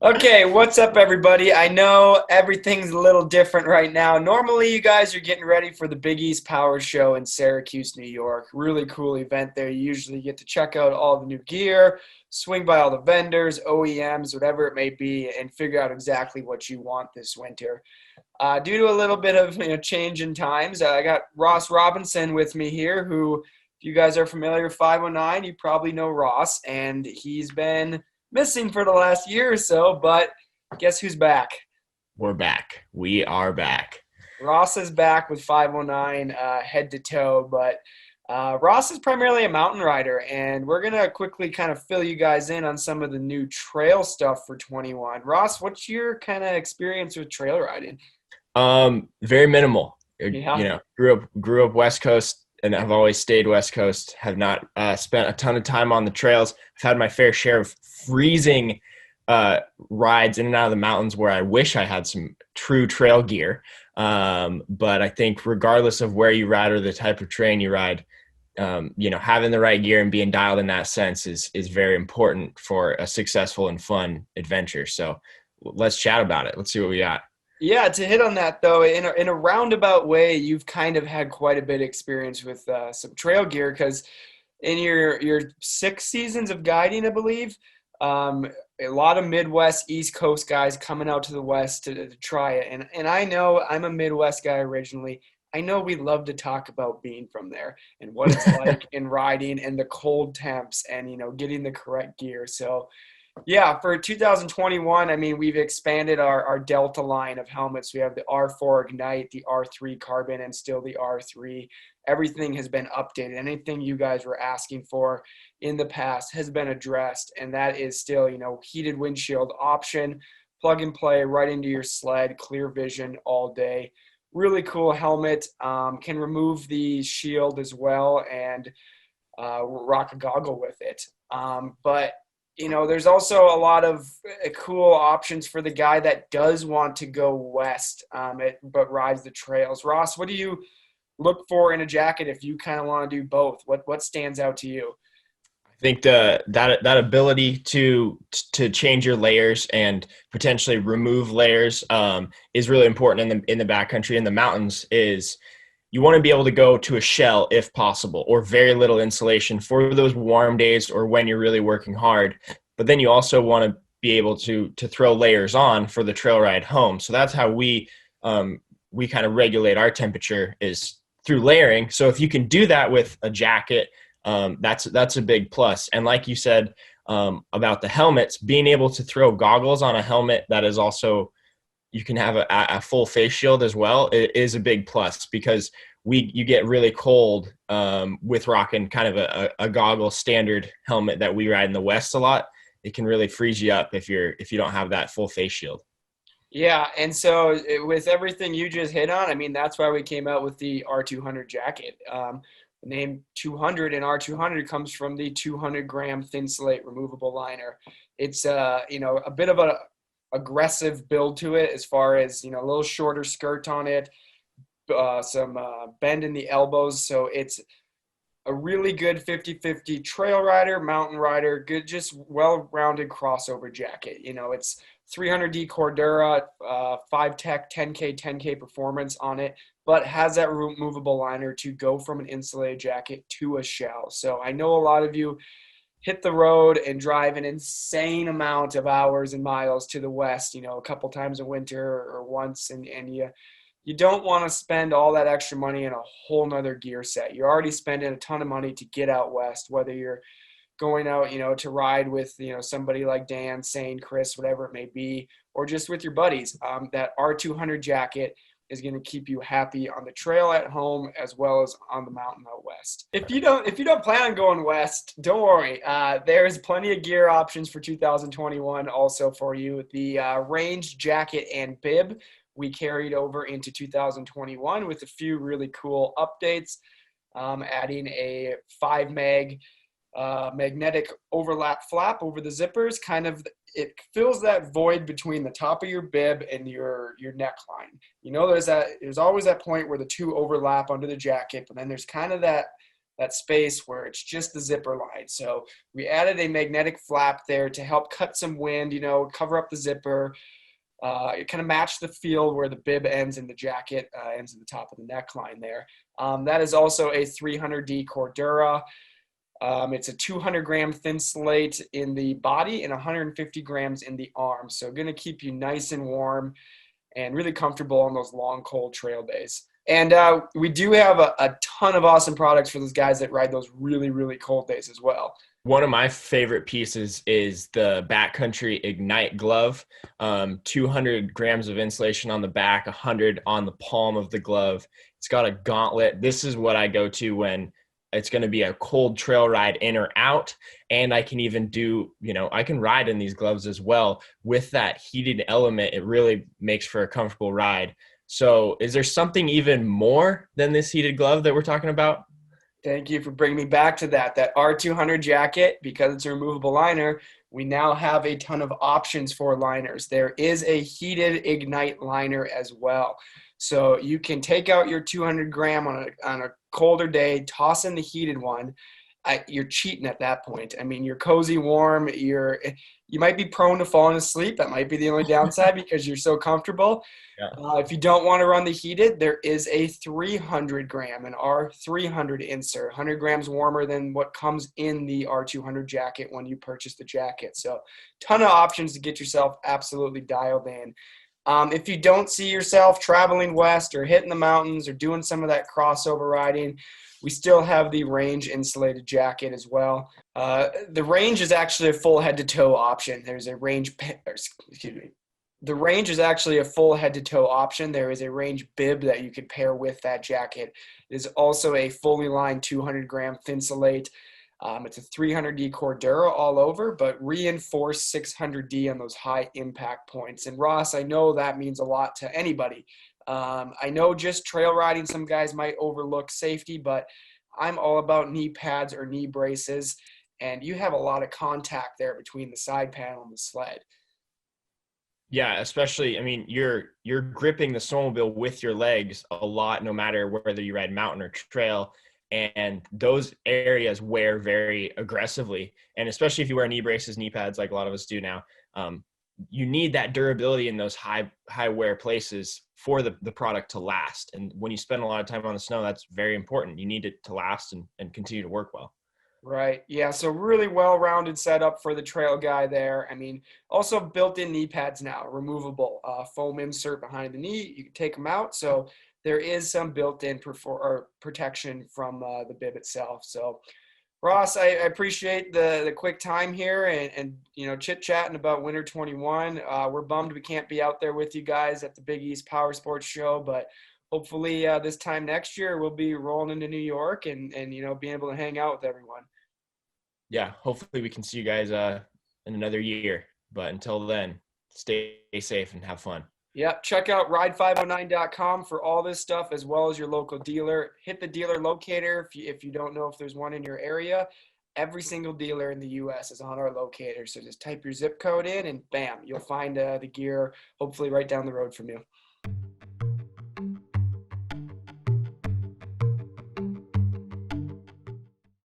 Okay, what's up, everybody? I know everything's a little different right now. Normally, you guys are getting ready for the Big East Power Show in Syracuse, New York. Really cool event there. You usually get to check out all the new gear, swing by all the vendors, OEMs, whatever it may be, and figure out exactly what you want this winter. Due to a little bit of change in times, I got Ross Robinson with me here, who, if you guys are familiar with 509, you probably know Ross, and he's been missing for the last year or so, but guess who's back? We're back. We are back. Ross is back with 509 head to toe, but Ross is primarily a mountain rider, and we're going to quickly kind of fill you guys in on some of the new trail stuff for 21. Ross, what's your kind of experience with trail riding? Very minimal. Yeah. Grew up West Coast, and I've always stayed West Coast. Have not spent a ton of time on the trails. I've had my fair share of freezing rides in and out of the mountains where I wish I had some true trail gear. But I think regardless of where you ride or the type of terrain you ride, having the right gear and being dialed in that sense is very important for a successful and fun adventure. So let's chat about it. Let's see what we got. Yeah, to hit on that though, in a roundabout way, you've kind of had quite a bit of experience with some trail gear because in your 6 seasons of guiding, I believe, um, a lot of Midwest, East Coast guys coming out to the West to try it. And I know I'm a Midwest guy originally. I know we love to talk about being from there and what it's like in riding and the cold temps and getting the correct gear. So yeah, for 2021, I mean, we've expanded our Delta line of helmets. We have the R4 Ignite, the R3 Carbon, and still the R3. Everything has been updated. Anything you guys were asking for in the past has been addressed, and that is still, heated windshield option, plug and play right into your sled, clear vision all day. Really cool helmet. Can remove the shield as well and rock a goggle with it. But there's also a lot of cool options for the guy that does want to go west, but rides the trails. Ross, what do you look for in a jacket if you kind of want to do both? What stands out to you? I think that ability to change your layers and potentially remove layers is really important in the backcountry. In the mountains, is you want to be able to go to a shell if possible, or very little insulation for those warm days or when you're really working hard. But then you also want to be able to throw layers on for the trail ride home. So that's how we kind of regulate our temperature, is through layering. So if you can do that with a jacket, that's a big plus. And like you said about the helmets, being able to throw goggles on a helmet that is also, you can have a full face shield as well, it is a big plus, because you get really cold with rocking kind of a goggle standard helmet that we ride in the West a lot. It can really freeze you up if you don't have that full face shield. Yeah, and so with everything you just hit on, I mean, that's why we came out with the R200 jacket. The name 200 in R200 comes from the 200-gram thin slate removable liner. It's a bit of a aggressive build to it, as far as a little shorter skirt on it, some bend in the elbows, so it's a really good 50-50 trail rider, mountain rider, good, just well-rounded crossover jacket. It's 300D Cordura, 5-Tech 10K performance on it, but has that removable liner to go from an insulated jacket to a shell. So I know a lot of you hit the road and drive an insane amount of hours and miles to the West, a couple times a winter or once, and you don't want to spend all that extra money in a whole nother gear set. You're already spending a ton of money to get out west, whether you're going out, to ride with, somebody like Dan, Sane, Chris, whatever it may be, or just with your buddies. That R200 jacket is going to keep you happy on the trail at home as well as on the mountain out west. If you don't plan on going west, don't worry. There's plenty of gear options for 2021 also for you. The range jacket and bib we carried over into 2021 with a few really cool updates, adding a 5 mag magnetic overlap flap over the zippers. Kind of, it fills that void between the top of your bib and your neckline. There's always that point where the two overlap under the jacket, but then there's kind of that that space where it's just the zipper line. So we added a magnetic flap there to help cut some wind, cover up the zipper. It kind of matched the feel where the bib ends and the jacket ends at the top of the neckline there. That is also a 300D Cordura. It's a 200-gram thin slate in the body and 150 grams in the arm. So going to keep you nice and warm and really comfortable on those long, cold trail days. And we do have a ton of awesome products for those guys that ride those really, really cold days as well. One of my favorite pieces is the Backcountry Ignite glove. 200 grams of insulation on the back, 100 on the palm of the glove. It's got a gauntlet. This is what I go to when it's going to be a cold trail ride in or out. And I can even do, I can ride in these gloves as well. With that heated element, it really makes for a comfortable ride. So is there something even more than this heated glove that we're talking about? Thank you for bringing me back to that. That R200 jacket, because it's a removable liner, we now have a ton of options for liners. There is a heated Ignite liner as well. So you can take out your 200 gram on a colder day, toss in the heated one. You're cheating at that point. I mean, you're cozy, warm. You might be prone to falling asleep. That might be the only downside because you're so comfortable. Yeah. If you don't want to run the heated, there is a 300 gram, an R300 insert, 100 grams warmer than what comes in the R200 jacket when you purchase the jacket. So ton of options to get yourself absolutely dialed in. If you don't see yourself traveling west or hitting the mountains or doing some of that crossover riding, we still have the Range insulated jacket as well. The Range is actually a full head-to-toe option. There's a Range, excuse me. The Range is actually a full head-to-toe option. There is a Range bib that you could pair with that jacket. It is also a fully lined 200-gram Thinsulate. It's a 300D Cordura all over, but reinforced 600D on those high impact points. And Ross, I know that means a lot to anybody. I know just trail riding, some guys might overlook safety, but I'm all about knee pads or knee braces. And you have a lot of contact there between the side panel and the sled. Yeah, especially, I mean, you're gripping the snowmobile with your legs a lot, no matter whether you ride mountain or trail. And those areas wear very aggressively. And especially if you wear knee braces, knee pads, like a lot of us do now, you need that durability in those high wear places for the product to last. And when you spend a lot of time on the snow, that's very important. You need it to last and continue to work well. Right. Yeah. So really well-rounded setup for the trail guy there. I mean, also built-in knee pads now, removable foam insert behind the knee. You can take them out. So there is some built-in protection from the bib itself. So Ross, I appreciate the quick time here and chit-chatting about Winter 21. We're bummed we can't be out there with you guys at the Big East Power Sports Show, but hopefully this time next year we'll be rolling into New York and being able to hang out with everyone. Yeah, hopefully we can see you guys in another year. But until then, stay safe and have fun. Yep. Check out ride509.com for all this stuff, as well as your local dealer. Hit the dealer locator if you don't know if there's one in your area. Every single dealer in the U.S. is on our locator. So just type your zip code in and bam, you'll find the gear hopefully right down the road from you.